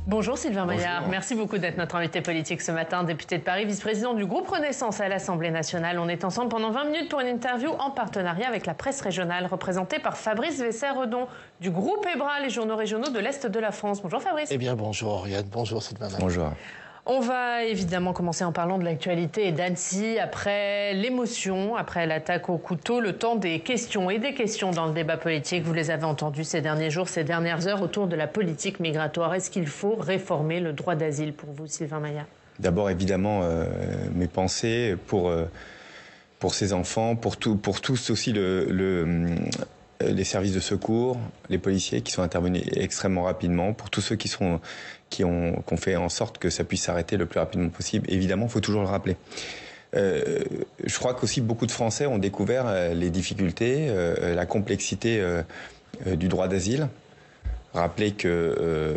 Bonjour Sylvain Maillard, Bonjour. merci beaucoup d'être notre invité politique ce matin, député de Paris, vice-président du groupe Renaissance à l'Assemblée nationale. On est ensemble pendant 20 minutes pour une interview en partenariat avec la presse régionale, représentée par Fabrice Vesser-Redon du groupe EBRA, les journaux régionaux de l'Est de la France. Bonjour Fabrice. Eh bien bonjour Oriane, bonjour Sylvain Maillard. Bonjour. On va évidemment commencer en parlant de l'actualité et d'Annecy. Après l'émotion, après l'attaque au couteau, le temps des questions et des questions dans le débat politique. Vous les avez entendus ces derniers jours, ces dernières heures autour de la politique migratoire. Est-ce qu'il faut réformer le droit d'asile pour vous, Sylvain Maillard? D'abord, évidemment, mes pensées pour ces enfants, pour tous aussi les services de secours, les policiers qui sont intervenus extrêmement rapidement, pour tous ceux qui ont fait en sorte que ça puisse s'arrêter le plus rapidement possible. Évidemment, il faut toujours le rappeler. Je crois qu'aussi beaucoup de Français ont découvert les difficultés, la complexité du droit d'asile. Rappeler que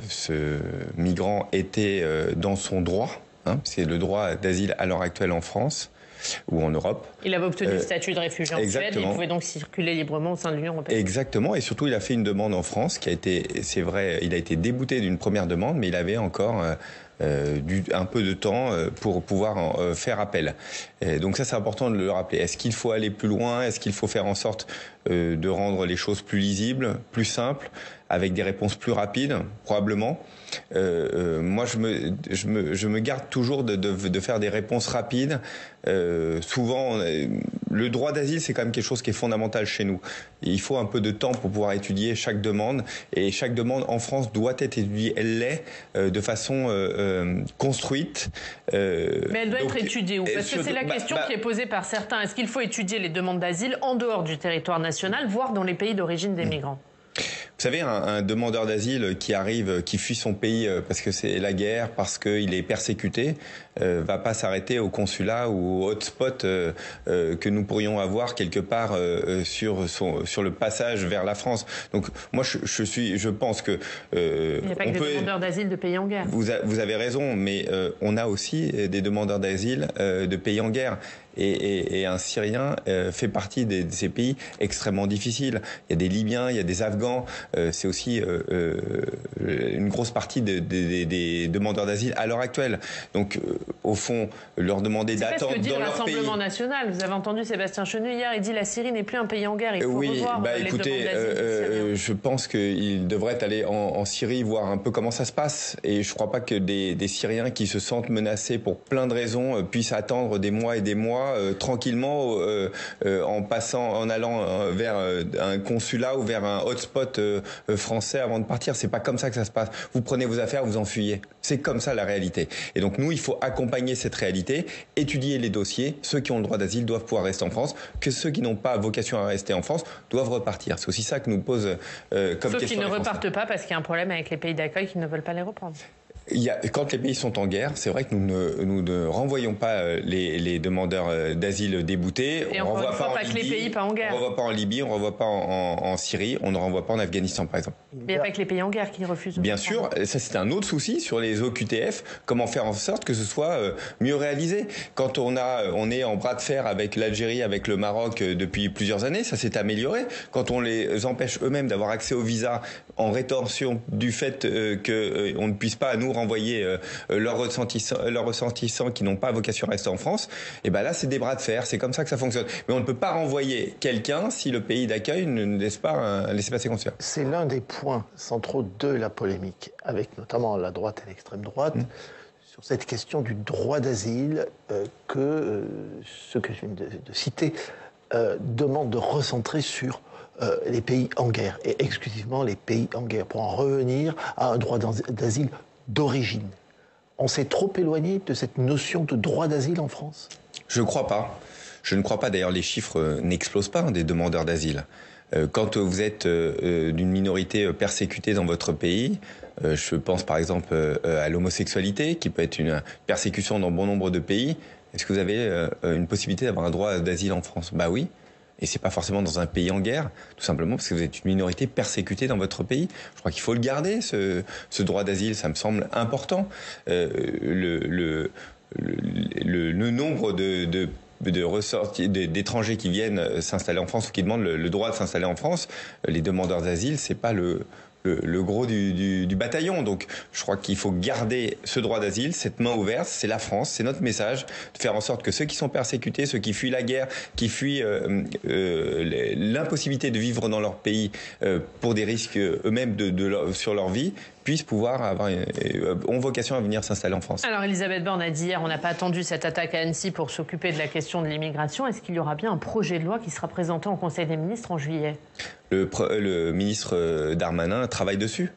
ce migrant était dans son droit, c'est le droit d'asile à l'heure actuelle en France ou en Europe. Il avait obtenu le statut de réfugié en Suède, il pouvait donc circuler librement au sein de l'Union européenne. Exactement, et surtout il a fait une demande en France qui a été, c'est vrai, il a été débouté d'une première demande, mais il avait encore un peu de temps pour pouvoir faire appel. Et donc ça c'est important de le rappeler. Est-ce qu'il faut aller plus loin? Est-ce qu'il faut faire en sorte de rendre les choses plus lisibles, plus simples, avec des réponses plus rapides? Probablement. Moi je me garde toujours de faire des réponses rapides. Souvent le droit d'asile c'est quand même quelque chose qui est fondamental chez nous. Il faut un peu de temps pour pouvoir étudier chaque demande, et chaque demande en France doit être étudiée. Elle l'est de façon construite. Mais elle doit être étudiée où? Parce que c'est la question qui est posée par certains. Est-ce qu'il faut étudier les demandes d'asile en dehors du territoire national, voire dans les pays d'origine des migrants? Vous savez, un demandeur d'asile qui arrive, qui fuit son pays parce que c'est la guerre, parce qu'il est persécuté, va pas s'arrêter au consulat ou au hotspot que nous pourrions avoir quelque part sur le passage vers la France. Donc moi, je pense que il n'y a pas que des demandeurs d'asile de pays en guerre. Vous avez raison, mais on a aussi des demandeurs d'asile de pays en guerre. Et un Syrien fait partie de ces pays extrêmement difficiles. Il y a des Libyens, il y a des Afghans. C'est aussi une grosse partie des demandeurs d'asile à l'heure actuelle. Donc, au fond, leur demander d'attendre dans leur pays... C'est ce que dit le Rassemblement national. Vous avez entendu Sébastien Chenu hier, il dit la Syrie n'est plus un pays en guerre. Il faut revoir les demandes d'asile. Je pense qu'il devrait aller en Syrie, voir un peu comment ça se passe. Et je ne crois pas que des Syriens qui se sentent menacés pour plein de raisons puissent attendre des mois et des mois tranquillement en allant vers un consulat ou vers un hotspot français avant de partir. C'est pas comme ça que ça se passe. Vous prenez vos affaires, vous enfuyez. C'est comme ça la réalité. Et donc nous, il faut accompagner cette réalité, étudier les dossiers. Ceux qui ont le droit d'asile doivent pouvoir rester en France, que ceux qui n'ont pas vocation à rester en France doivent repartir. C'est aussi ça que nous pose comme question. Sauf qu'ils ne repartent pas parce qu'il y a un problème avec les pays d'accueil qui ne veulent pas les reprendre. Quand les pays sont en guerre, c'est vrai que nous ne renvoyons pas les demandeurs d'asile déboutés. Et on ne renvoie pas que les pays pas en guerre. On ne renvoie pas en Libye, on ne renvoie pas en Syrie, on ne renvoie pas en Afghanistan, par exemple. Mais il n'y a pas que les pays en guerre qui refusent. Bien sûr, ça c'est un autre souci sur les OQTF. Comment faire en sorte que ce soit mieux réalisé? Quand on est en bras de fer avec l'Algérie, avec le Maroc depuis plusieurs années, ça s'est amélioré. Quand on les empêche eux-mêmes d'avoir accès au visa en rétorsion du fait qu'on ne puisse pas à nous renvoyer leurs ressortissants qui n'ont pas vocation à rester en France, et ben là c'est des bras de fer, c'est comme ça que ça fonctionne. Mais on ne peut pas renvoyer quelqu'un si le pays d'accueil ne laisse pas laisser passer conscience. C'est l'un des points centraux de la polémique, avec notamment la droite et l'extrême droite, sur cette question du droit d'asile que ceux que je viens de citer demandent de recentrer sur les pays en guerre, et exclusivement les pays en guerre, pour en revenir à un droit d'asile d'origine. On s'est trop éloigné de cette notion de droit d'asile en France? Je ne crois pas. Je ne crois pas. D'ailleurs, les chiffres n'explosent pas des demandeurs d'asile. Quand vous êtes d'une minorité persécutée dans votre pays, je pense par exemple à l'homosexualité, qui peut être une persécution dans bon nombre de pays. Est-ce que vous avez une possibilité d'avoir un droit d'asile en France? Bah oui. Et c'est pas forcément dans un pays en guerre, tout simplement parce que vous êtes une minorité persécutée dans votre pays. Je crois qu'il faut le garder, ce droit d'asile, ça me semble important. Le nombre d'étrangers qui viennent s'installer en France ou qui demandent le droit de s'installer en France, les demandeurs d'asile, c'est pas le le gros du bataillon. Donc je crois qu'il faut garder ce droit d'asile, cette main ouverte, c'est la France, c'est notre message, de faire en sorte que ceux qui sont persécutés, ceux qui fuient la guerre, qui fuient l'impossibilité de vivre dans leur pays pour des risques eux-mêmes sur leur vie, puissent pouvoir ont vocation à venir s'installer en France. Alors Elisabeth Borne a dit hier, on n'a pas attendu cette attaque à Annecy pour s'occuper de la question de l'immigration. Est-ce qu'il y aura bien un projet de loi qui sera présenté en Conseil des ministres en juillet ? Le ministre Darmanin travaille dessus.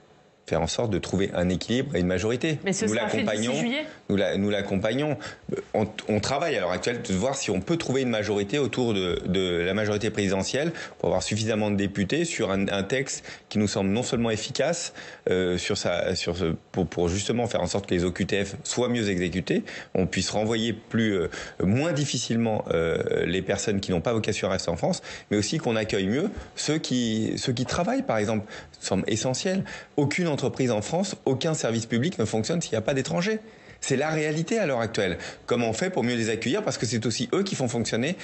Faire en sorte de trouver un équilibre et une majorité. Mais ce sera fait d'ici juillet ? Nous l'accompagnons. On travaille à l'heure actuelle de voir si on peut trouver une majorité autour de la majorité présidentielle pour avoir suffisamment de députés sur un texte qui nous semble non seulement efficace pour justement faire en sorte que les OQTF soient mieux exécutés, on puisse renvoyer moins difficilement les personnes qui n'ont pas vocation à rester en France, mais aussi qu'on accueille mieux ceux qui travaillent, par exemple, semble essentiel. Aucune entreprise en France, aucun service public ne fonctionne s'il n'y a pas d'étrangers. C'est la réalité à l'heure actuelle. Comment on fait pour mieux les accueillir ? Parce que c'est aussi eux qui font fonctionner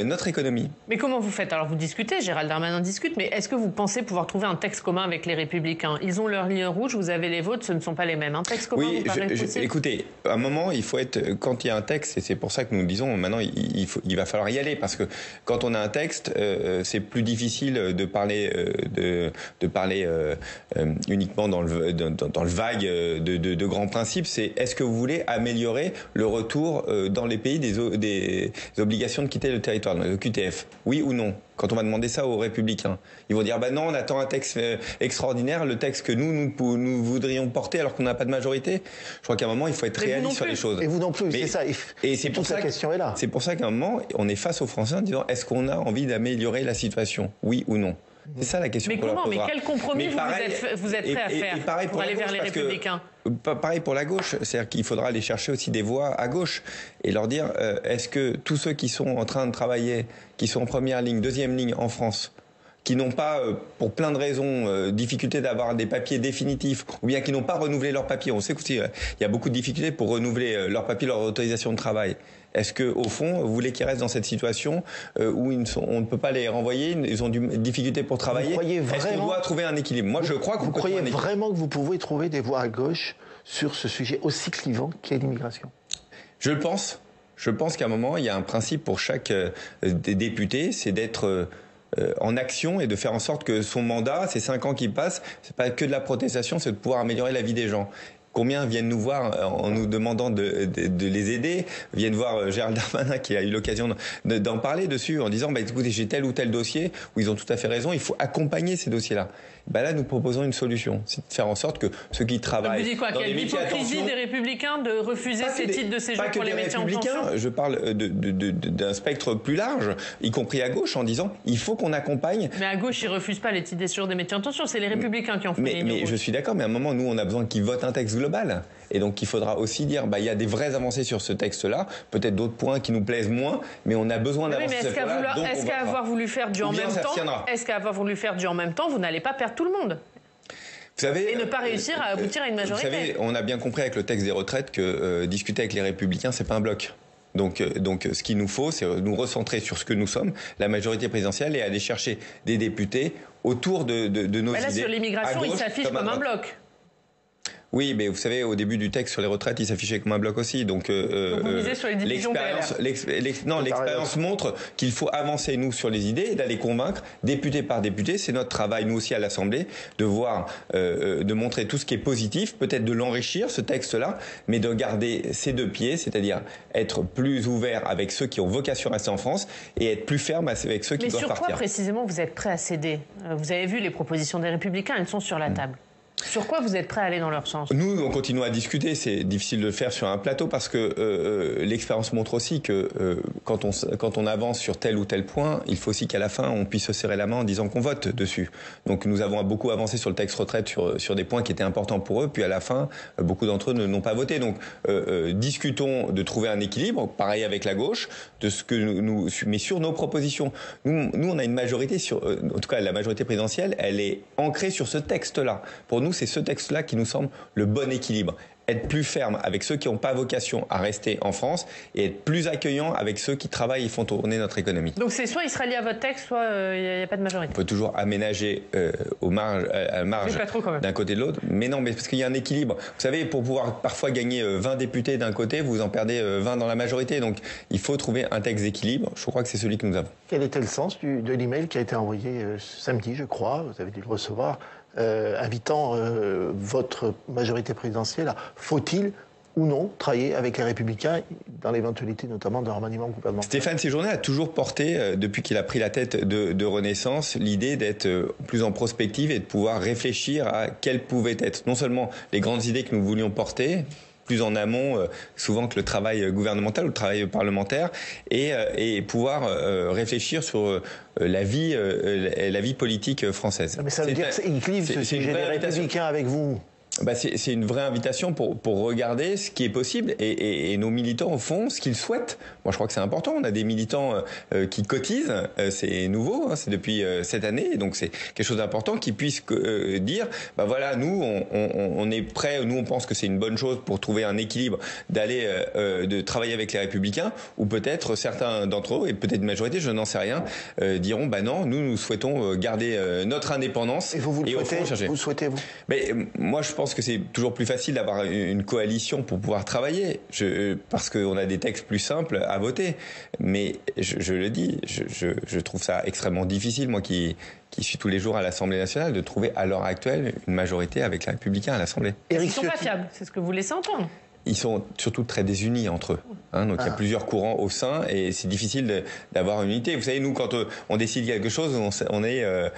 notre économie. Mais comment vous faites ? Alors vous discutez, Gérald Darmanin discute, mais est-ce que vous pensez pouvoir trouver un texte commun avec les Républicains ? Ils ont leur ligne rouge, vous avez les vôtres, ce ne sont pas les mêmes. Un texte commun vous paraît possible ? Écoutez, à un moment, il faut être... Quand il y a un texte, et c'est pour ça que nous disons maintenant, il va falloir y aller, parce que quand on a un texte, c'est plus difficile de parler uniquement dans le vague de grands principes. C'est est-ce que vous voulez améliorer le retour dans les pays des obligations de quitter le territoire, le QTF, oui ou non? Quand on va demander ça aux Républicains, ils vont dire non, on attend un texte extraordinaire, le texte que nous voudrions porter alors qu'on n'a pas de majorité. Je crois qu'à un moment, il faut être réaliste sur les choses. Et vous non plus, c'est ça. Et c'est pour ça la question est là. C'est pour ça qu'à un moment, on est face aux Français en disant est-ce qu'on a envie d'améliorer la situation, oui ou non? C'est ça la question. Mais comment? Mais quel compromis vous êtes prêt à faire pour aller vers les Républicains? Pareil pour la gauche, c'est-à-dire qu'il faudra aller chercher aussi des voix à gauche et leur dire est-ce que tous ceux qui sont en train de travailler, qui sont en première ligne, deuxième ligne en France, qui n'ont pas, pour plein de raisons, difficulté d'avoir des papiers définitifs, ou bien qui n'ont pas renouvelé leurs papiers. On sait qu'il y a beaucoup de difficultés pour renouveler leurs papiers, leur autorisation de travail. Est-ce que, au fond, vous voulez qu'ils restent dans cette situation où on ne peut pas les renvoyer, ils ont des difficultés pour travailler? Est-ce qu'on doit trouver un équilibre? Moi, je crois que vous croyez vraiment que vous pouvez trouver des voix à gauche sur ce sujet aussi clivant qu'est l'immigration? Je le pense. Je pense qu'à un moment, il y a un principe pour chaque député, c'est d'être en action et de faire en sorte que son mandat, ces 5 ans qui passent, c'est pas que de la protestation, c'est de pouvoir améliorer la vie des gens. Combien viennent nous voir en nous demandant de les aider, viennent voir Gérald Darmanin qui a eu l'occasion d'en parler dessus en disant écoutez, j'ai tel ou tel dossier où ils ont tout à fait raison, il faut accompagner ces dossiers-là. Là, nous proposons une solution, c'est de faire en sorte que ceux qui travaillent. Vous dites quoi, qu'il y a l'hypocrisie des Républicains de refuser ces titres de séjour pour les métiers en tension? Je parle d'un spectre plus large, y compris à gauche, en disant il faut qu'on accompagne. Mais à gauche, ils refusent pas les titres de séjour des métiers en tension, c'est les Républicains qui en font. Mais je suis d'accord, mais à un moment, nous, on a besoin qu'ils votent un texte global. Et donc, il faudra aussi dire, il y a des vraies avancées sur ce texte-là, peut-être d'autres points qui nous plaisent moins, mais on a besoin d'avancer. Mais est-ce qu'à avoir voulu faire du en même temps, vous n'allez pas perdre tout le monde? Vous savez, et ne pas réussir à aboutir à une majorité. Vous savez, on a bien compris avec le texte des retraites que discuter avec les Républicains, c'est pas un bloc. Donc, ce qu'il nous faut, c'est nous recentrer sur ce que nous sommes, la majorité présidentielle, et aller chercher des députés autour de nos idées. Sur l'immigration, il s'affiche comme un bloc. Oui, mais vous savez, au début du texte sur les retraites, il s'affichait comme un bloc aussi. Donc vous misez sur les divisions l'expérience montre qu'il faut avancer, nous, sur les idées et d'aller convaincre, député par député. C'est notre travail, nous aussi, à l'Assemblée, de voir, de montrer tout ce qui est positif, peut-être de l'enrichir, ce texte-là, mais de garder ses deux pieds, c'est-à-dire être plus ouvert avec ceux qui ont vocation à rester en France et être plus ferme avec ceux qui doivent partir. Mais sur quoi, précisément, vous êtes prêt à céder? Vous avez vu les propositions des Républicains, elles sont sur la table. Sur quoi vous êtes prêt à aller dans leur sens? Nous, on continue à discuter. C'est difficile de le faire sur un plateau parce que l'expérience montre aussi que quand on avance sur tel ou tel point, il faut aussi qu'à la fin, on puisse se serrer la main en disant qu'on vote dessus. Donc nous avons beaucoup avancé sur le texte retraite sur des points qui étaient importants pour eux. Puis à la fin, beaucoup d'entre eux n'ont pas voté. Donc discutons de trouver un équilibre, pareil avec la gauche, de ce que mais sur nos propositions. Nous, on a une majorité en tout cas la majorité présidentielle, elle est ancrée sur ce texte-là. Pour nous, c'est ce texte-là qui nous semble le bon équilibre. être plus ferme avec ceux qui n'ont pas vocation à rester en France et être plus accueillant avec ceux qui travaillent et font tourner notre économie. Donc c'est soit il sera lié à votre texte, soit il n'y a pas de majorité. On peut toujours aménager à la marge d'un côté de l'autre, mais non, mais parce qu'il y a un équilibre. Vous savez, pour pouvoir parfois gagner 20 députés d'un côté, vous en perdez 20 dans la majorité. Donc il faut trouver un texte d'équilibre. Je crois que c'est celui que nous avons. Quel était le sens de l'email qui a été envoyé samedi, je crois, vous avez dû le recevoir, invitant votre majorité présidentielle à faut-il ou non travailler avec les Républicains dans l'éventualité notamment d'un remaniement gouvernemental? Stéphane Séjourné a toujours porté, depuis qu'il a pris la tête de Renaissance, l'idée d'être plus en prospective et de pouvoir réfléchir à quelles pouvaient être non seulement les grandes idées que nous voulions porter, plus en amont souvent que le travail gouvernemental ou le travail parlementaire, et pouvoir réfléchir sur la vie politique française. Mais ça veut dire qu'il clive ce sujet des Républicains avec vous? C'est une vraie invitation pour regarder ce qui est possible et nos militants font ce qu'ils souhaitent. Moi, je crois que c'est important. On a des militants qui cotisent. C'est nouveau, hein, c'est depuis cette année. Donc, c'est quelque chose d'important qu'ils puissent dire, voilà, nous, on est prêts. Nous, on pense que c'est une bonne chose pour trouver un équilibre d'aller de travailler avec les Républicains, ou peut-être certains d'entre eux, et peut-être une majorité, je n'en sais rien, diront, non, nous souhaitons garder notre indépendance. Et vous le souhaitez, vous souhaitez, vous? Mais moi, je pense que c'est toujours plus facile d'avoir une coalition pour pouvoir travailler, parce qu'on a des textes plus simples à voter. Mais je le dis, je trouve ça extrêmement difficile, moi qui suis tous les jours à l'Assemblée nationale, de trouver à l'heure actuelle une majorité avec les Républicains à l'Assemblée. Ils ne sont pas fiables, c'est ce que vous laissez entendre. Ils sont surtout très désunis entre eux. Donc il y a plusieurs courants au sein et c'est difficile d'avoir une unité. Vous savez, nous, quand on décide quelque chose, on est à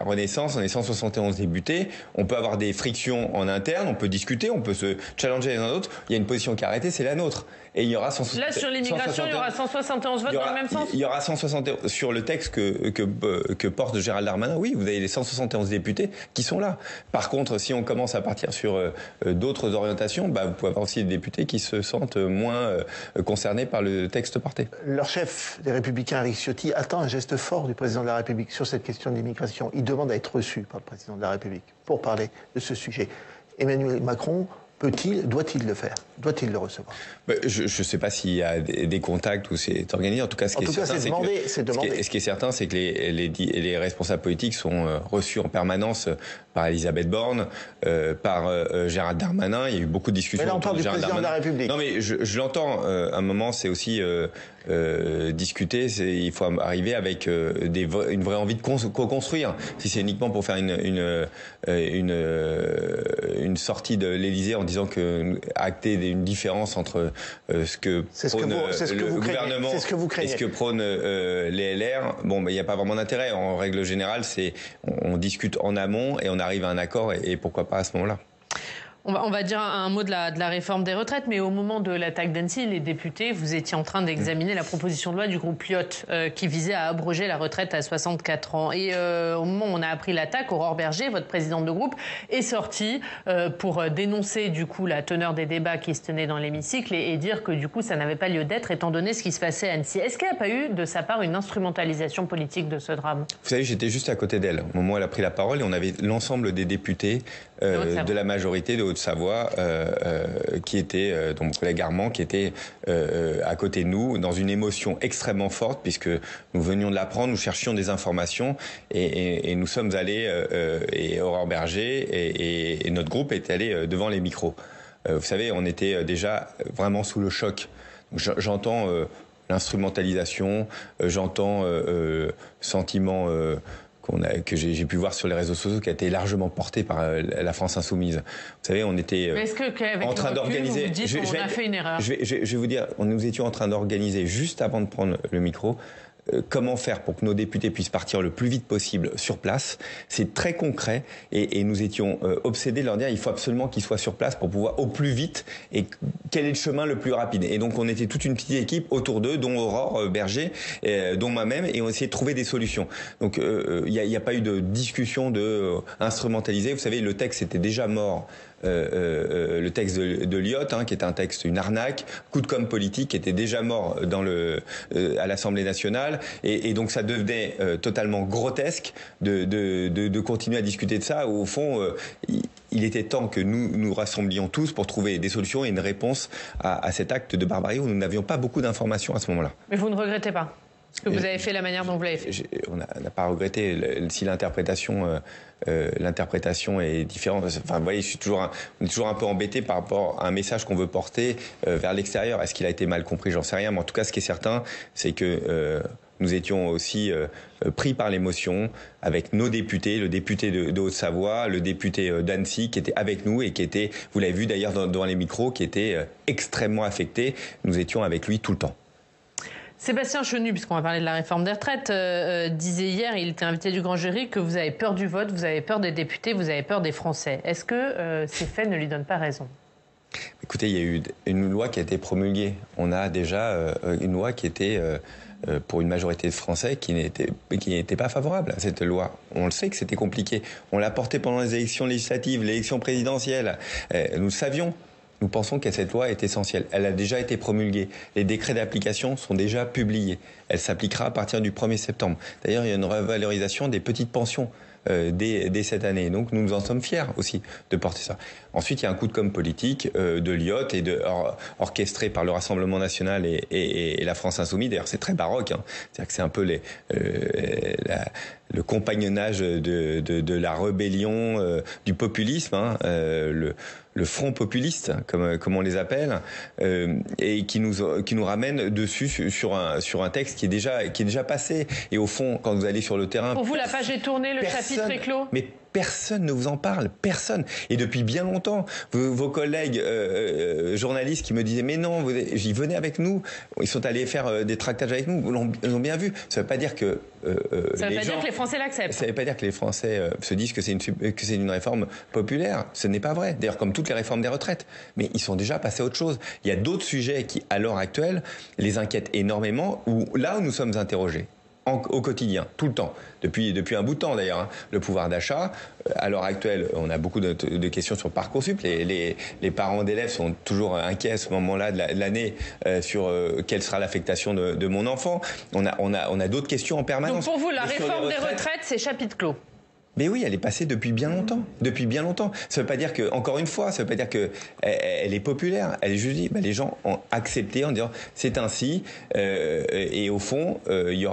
Renaissance, on est 171 députés. On peut avoir des frictions en interne, on peut discuter, on peut se challenger les uns les autres. Il y a une position qui est arrêtée, c'est la nôtre. Et il y aura 171. Là, sur l'immigration, il y aura 171 votes dans le même sens? Il y aura 171. Sur le texte que porte Gérald Darmanin, oui, vous avez les 171 députés qui sont là. Par contre, si on commence à partir sur d'autres orientations, vous pouvez avoir aussi des députés qui se sentent moins concernés par le texte porté. Leur chef des Républicains, Éric Ciotti, attend un geste fort du président de la République sur cette question de l'immigration. Il demande à être reçu par le président de la République pour parler de ce sujet. Emmanuel Macron doit-il le faire? Doit-il le recevoir? Je ne sais pas s'il y a des contacts ou c'est organisé. En tout cas, ce qui est certain, ce qui est certain, c'est que les responsables politiques sont reçus en permanence par Elisabeth Borne, par Gérald Darmanin. Il y a eu beaucoup de discussions. Mais là, on parle du président de la République. Non, mais je l'entends. À un moment, c'est aussi discuter. Il faut arriver avec une vraie envie de co-construire. Si c'est uniquement pour faire une sortie de l'Élysée en disant acter une différence entre ce que prône le gouvernement et ce que prône les LR, il n'y a pas vraiment d'intérêt. En règle générale, on discute en amont et on arrive à un accord et pourquoi pas à ce moment-là. On va dire un mot de la réforme des retraites, mais au moment de l'attaque d'Annecy, les députés, vous étiez en train d'examiner la proposition de loi du groupe Lyotte qui visait à abroger la retraite à 64 ans. Et au moment où on a appris l'attaque, Aurore Bergé, votre présidente de groupe, est sortie pour dénoncer du coup la teneur des débats qui se tenaient dans l'hémicycle et dire que du coup ça n'avait pas lieu d'être étant donné ce qui se passait à Annecy. Est-ce qu'il n'y a pas eu de sa part une instrumentalisation politique de ce drame? Vous savez, j'étais juste à côté d'elle au moment où elle a pris la parole et on avait l'ensemble des députés de la majorité de Haute-Savoie qui était, donc mon collègue Armand, qui était à côté de nous dans une émotion extrêmement forte puisque nous venions de l'apprendre, nous cherchions des informations et nous sommes allés, et Aurore Bergé et notre groupe est allé devant les micros. Vous savez, on était déjà vraiment sous le choc. J'entends l'instrumentalisation, j'entends sentiment que j'ai pu voir sur les réseaux sociaux, qui a été largement porté par la France Insoumise. Vous savez, on était en train d'organiser. On a fait une erreur. Je vais vous dire, nous étions en train d'organiser juste avant de prendre le micro. Comment faire pour que nos députés puissent partir le plus vite possible sur place. C'est très concret et nous étions obsédés de leur dire il faut absolument qu'ils soient sur place pour pouvoir au plus vite et quel est le chemin le plus rapide. Et donc on était toute une petite équipe autour d'eux, dont Aurore Bergé, dont moi-même, et on essayait de trouver des solutions. Donc il n'y a pas eu de discussion instrumentalisée. Vous savez, le texte était déjà mort. Le texte de Lyotte, qui était un texte, une arnaque, coup de com' politique, qui était déjà mort à l'Assemblée nationale, et donc ça devenait totalement grotesque de continuer à discuter de ça. Où, au fond, il était temps que nous nous rassemblions tous pour trouver des solutions et une réponse à cet acte de barbarie où nous n'avions pas beaucoup d'informations à ce moment-là. Mais vous ne regrettez pas ce que vous avez fait, la manière dont vous l'avez fait? On n'a pas regretté si l'interprétation est différente. Enfin, vous voyez, on est toujours un peu embêté par rapport à un message qu'on veut porter vers l'extérieur. Est-ce qu'il a été mal compris? J'en sais rien. Mais en tout cas, ce qui est certain, c'est que nous étions aussi pris par l'émotion avec nos députés, le député de Haute-Savoie, le député d'Annecy qui était avec nous et qui était, vous l'avez vu d'ailleurs devant les micros, qui était extrêmement affecté. Nous étions avec lui tout le temps. Sébastien Chenu, puisqu'on va parler de la réforme des retraites, disait hier, il était invité du grand jury, que vous avez peur du vote, vous avez peur des députés, vous avez peur des Français. Est-ce que ces faits ne lui donnent pas raison? Écoutez, il y a eu une loi qui a été promulguée. On a déjà une loi qui était pour une majorité de Français qui n'était pas favorable à cette loi. On le sait que c'était compliqué. On l'a portée pendant les élections législatives, l'élection présidentielle. Nous le savions. Nous pensons que cette loi est essentielle. Elle a déjà été promulguée. Les décrets d'application sont déjà publiés. Elle s'appliquera à partir du 1er septembre. D'ailleurs, il y a une revalorisation des petites pensions dès cette année. Donc nous en sommes fiers aussi de porter ça. Ensuite, il y a un coup de com' politique de l'IOT et orchestré par le Rassemblement national et la France insoumise. D'ailleurs, c'est très baroque. C'est-à-dire que c'est un peu le compagnonnage de la rébellion, du populisme, le front populiste, comme on les appelle, et qui nous ramène dessus sur un texte qui est déjà passé. Et au fond, quand vous allez sur le terrain, pour vous, la page est tournée, le chapitre est clos. Mais personne ne vous en parle, personne. Et depuis bien longtemps, vos collègues journalistes qui me disaient mais non, j'y venais avec nous, ils sont allés faire des tractages avec nous, ils l'ont bien vu. Ça ne veut pas dire que ça ne veut pas dire que les Français l'acceptent. Ça ne veut pas dire que les Français se disent que c'est une réforme populaire. Ce n'est pas vrai. D'ailleurs, comme toutes les réformes des retraites. Mais ils sont déjà passés à autre chose. Il y a d'autres sujets qui, à l'heure actuelle, les inquiètent énormément, là où nous sommes interrogés. Au quotidien, tout le temps, depuis un bout de temps d'ailleurs. Le pouvoir d'achat, à l'heure actuelle, on a beaucoup de questions sur Parcoursup. Les parents d'élèves sont toujours inquiets à ce moment-là de l'année sur quelle sera l'affectation de mon enfant. On a d'autres questions en permanence. Donc pour vous, la réforme des retraites, c'est chapitre clos? Mais oui, elle est passée depuis bien longtemps. Depuis bien longtemps. Ça veut pas dire que, encore une fois, ça veut pas dire que elle est populaire. Elle est juste dit, les gens ont accepté en disant c'est ainsi. Et au fond, il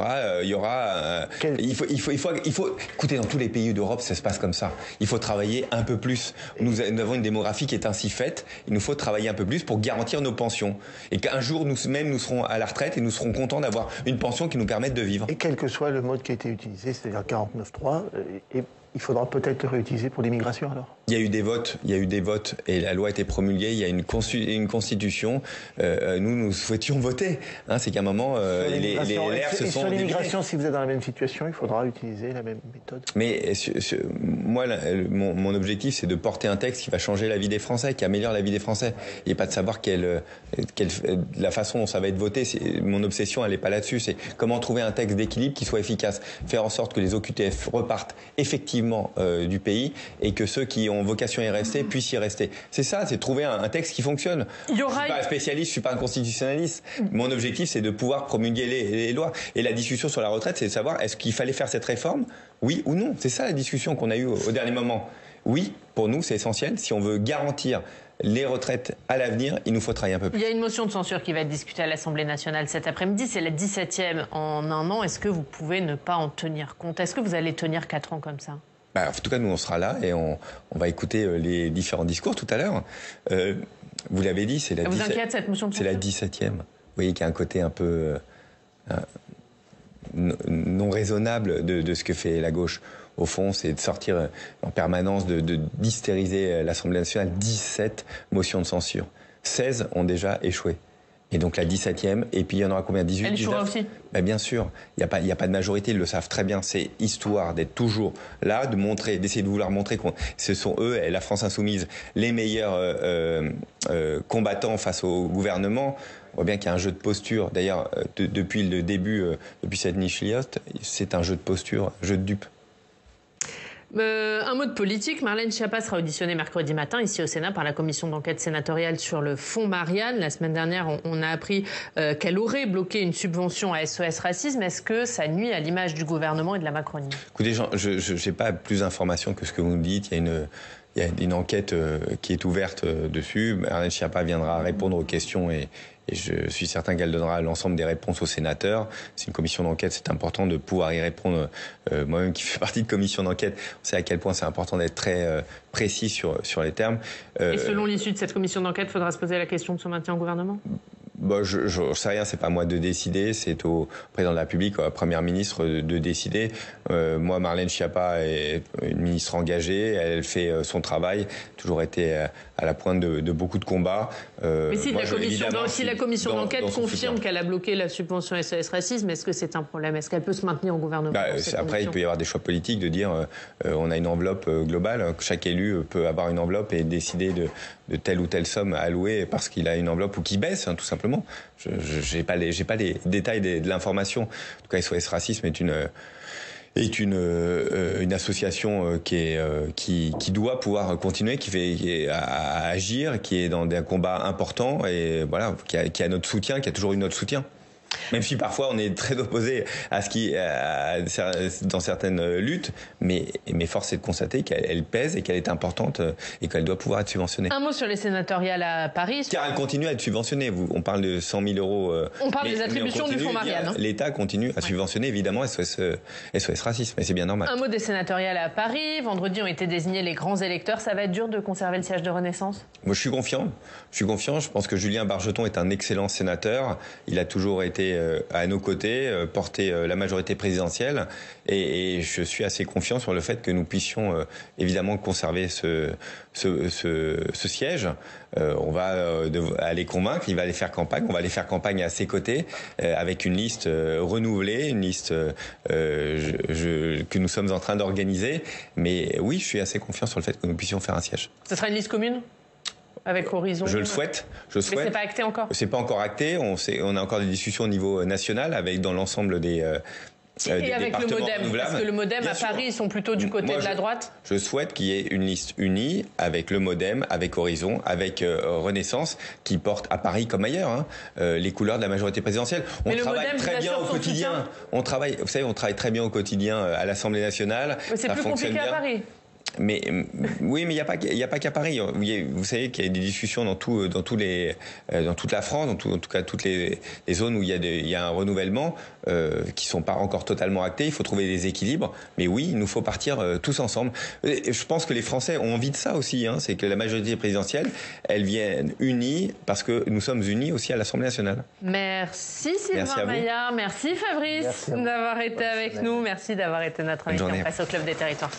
faut. Écoutez, dans tous les pays d'Europe, ça se passe comme ça. Il faut travailler un peu plus. Nous avons une démographie qui est ainsi faite. Il nous faut travailler un peu plus pour garantir nos pensions. Et qu'un jour, nous serons à la retraite et nous serons contents d'avoir une pension qui nous permette de vivre. Et quel que soit le mode qui a été utilisé, c'est-à-dire 49.3, il faudra peut-être le réutiliser pour l'immigration alors? Il y a eu des votes et la loi a été promulguée. Il y a une constitution. Nous souhaitions voter. C'est qu'à un moment, les LR se sont. Sur l'immigration, si vous êtes dans la même situation, il faudra utiliser la même méthode. Mais moi, mon objectif, c'est de porter un texte qui va changer la vie des Français, qui améliore la vie des Français. Il n'y a pas de savoir la façon dont ça va être voté. Mon obsession, elle n'est pas là-dessus. C'est comment trouver un texte d'équilibre qui soit efficace, faire en sorte que les OQTF repartent effectivement du pays et que ceux qui ont vocation à y rester puissent y rester. C'est ça, c'est trouver un texte qui fonctionne. Je ne suis pas un spécialiste, je ne suis pas un constitutionnaliste. Mon objectif, c'est de pouvoir promulguer les lois. Et la discussion sur la retraite, c'est de savoir est-ce qu'il fallait faire cette réforme, oui ou non. C'est ça la discussion qu'on a eue au dernier moment. Oui, pour nous, c'est essentiel. Si on veut garantir les retraites à l'avenir, il nous faut travailler un peu plus. Il y a une motion de censure qui va être discutée à l'Assemblée nationale cet après-midi. C'est la 17e en un an. Est-ce que vous pouvez ne pas en tenir compte? Est-ce que vous allez tenir 4 ans comme ça? En tout cas, nous, on sera là et on va écouter les différents discours tout à l'heure. Vous l'avez dit, c'est la 17e. Vous inquiète cette motion de censure? C'est la 17e. Vous voyez qu'il y a un côté un peu non raisonnable de ce que fait la gauche. Au fond, c'est de sortir en permanence, d'hystériser l'Assemblée nationale. 17 motions de censure. 16 ont déjà échoué. Et donc la 17e, et puis il y en aura combien? 18, Elle échouera aussi? Bien sûr, il n'y a pas de majorité, ils le savent très bien. C'est histoire d'être toujours là, d'essayer de vouloir montrer que ce sont eux, et la France insoumise, les meilleurs combattants face au gouvernement. On voit bien qu'il y a un jeu de posture. D'ailleurs, depuis le début, depuis cette niche Lyotte, c'est un jeu de posture, un jeu de dupes. Un mot de politique. Marlène Schiappa sera auditionnée mercredi matin ici au Sénat par la commission d'enquête sénatoriale sur le fonds Marianne. La semaine dernière, on a appris qu'elle aurait bloqué une subvention à SOS Racisme. Est-ce que ça nuit à l'image du gouvernement et de la Macronie? Écoutez, je n'ai pas plus d'informations que ce que vous me dites. Il il y a une enquête qui est ouverte dessus. Marlène Schiappa viendra répondre aux questions et je suis certain qu'elle donnera l'ensemble des réponses aux sénateurs. C'est une commission d'enquête, c'est important de pouvoir y répondre. Moi-même qui fais partie de commission d'enquête, on sait à quel point c'est important d'être très précis sur les termes. Et selon l'issue de cette commission d'enquête, il faudra se poser la question de son maintien au gouvernement ? Bon, je sais rien, c'est pas à moi de décider, c'est au président de la République, à la première ministre de décider. Moi, Marlène Schiappa est une ministre engagée, elle fait son travail, toujours été à la pointe de beaucoup de combats. Mais si la commission d'enquête confirme qu'elle a bloqué la subvention SOS Racisme, est-ce que c'est un problème? Est-ce qu'elle peut se maintenir au gouvernement? Après, il peut y avoir des choix politiques de dire on a une enveloppe globale, chaque élu peut avoir une enveloppe et décider de telle ou telle somme allouée parce qu'il a une enveloppe ou qui baisse, tout simplement. Je n'ai pas les détails de l'information. En tout cas, SOS Racisme est une association qui doit pouvoir continuer, qui à agir, qui est dans des combats importants et voilà, qui a notre soutien, qui a toujours eu notre soutien. Même si parfois on est très opposé à dans certaines luttes, mais force est de constater qu'elle pèse et qu'elle est importante et qu'elle doit pouvoir être subventionnée. Un mot sur les sénatoriales à Paris. Car elle continue à être subventionnée. On parle de 100 000 euros. On parle des attributions du fonds Marianne. L'État continue à subventionner évidemment SOS Racisme, et c'est bien normal. Un mot des sénatoriales à Paris. Vendredi ont été désignés les grands électeurs. Ça va être dur de conserver le siège de Renaissance? Moi, je suis confiant. Je pense que Julien Bargeton est un excellent sénateur. Il a toujours été à nos côtés, porter la majorité présidentielle et je suis assez confiant sur le fait que nous puissions évidemment conserver ce siège. On va aller convaincre, il va aller faire campagne, on va aller faire campagne à ses côtés avec une liste renouvelée, une liste que nous sommes en train d'organiser. Mais oui, je suis assez confiant sur le fait que nous puissions faire un siège. Ce sera une liste commune ? Avec Horizon. Je le souhaite. Mais c'est pas acté encore. C'est pas encore acté. On a encore des discussions au niveau national dans l'ensemble des et avec le MoDem, parce que le MoDem à Paris, ils sont plutôt du côté de la droite. Je souhaite qu'il y ait une liste unie avec le MoDem, avec Horizon, avec Renaissance, qui porte à Paris comme ailleurs les couleurs de la majorité présidentielle. On travaille très bien au quotidien. On travaille très bien au quotidien à l'Assemblée nationale. Mais c'est plus compliqué à Paris. Mais oui, mais il y a pas qu'à Paris. Vous savez qu'il y a des discussions dans toute la France, en tout cas toutes les zones où il y a un renouvellement qui sont pas encore totalement actés. Il faut trouver des équilibres. Mais oui, il nous faut partir tous ensemble. Et je pense que les Français ont envie de ça aussi. C'est que la majorité présidentielle, elle vienne unie parce que nous sommes unis aussi à l'Assemblée nationale. Merci Sylvain Maillard, merci Fabrice d'avoir été avec nous. Merci d'avoir été notre invité en Face au Club des Territoires.